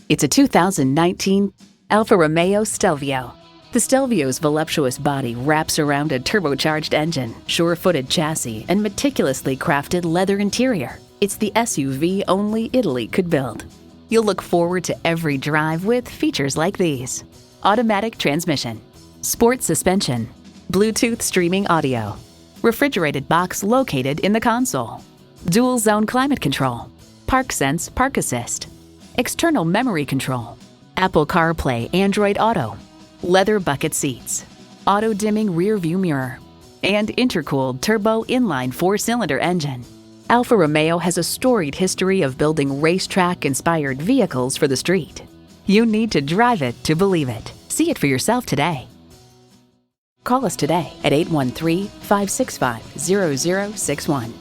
It's a 2019 Alfa Romeo Stelvio. The Stelvio's voluptuous body wraps around a turbocharged engine, sure-footed chassis, and meticulously crafted leather interior. It's the SUV only Italy could build. You'll look forward to every drive with features like these: automatic transmission, sport suspension, Bluetooth streaming audio, refrigerated box located in the console, dual zone climate control, Park Sense Park Assist, external memory control, Apple CarPlay Android Auto, leather bucket seats, auto-dimming rear-view mirror, and intercooled turbo inline 4-cylinder engine. Alfa Romeo has a storied history of building racetrack-inspired vehicles for the street. You need to drive it to believe it. See it for yourself today. Call us today at 813-565-0061.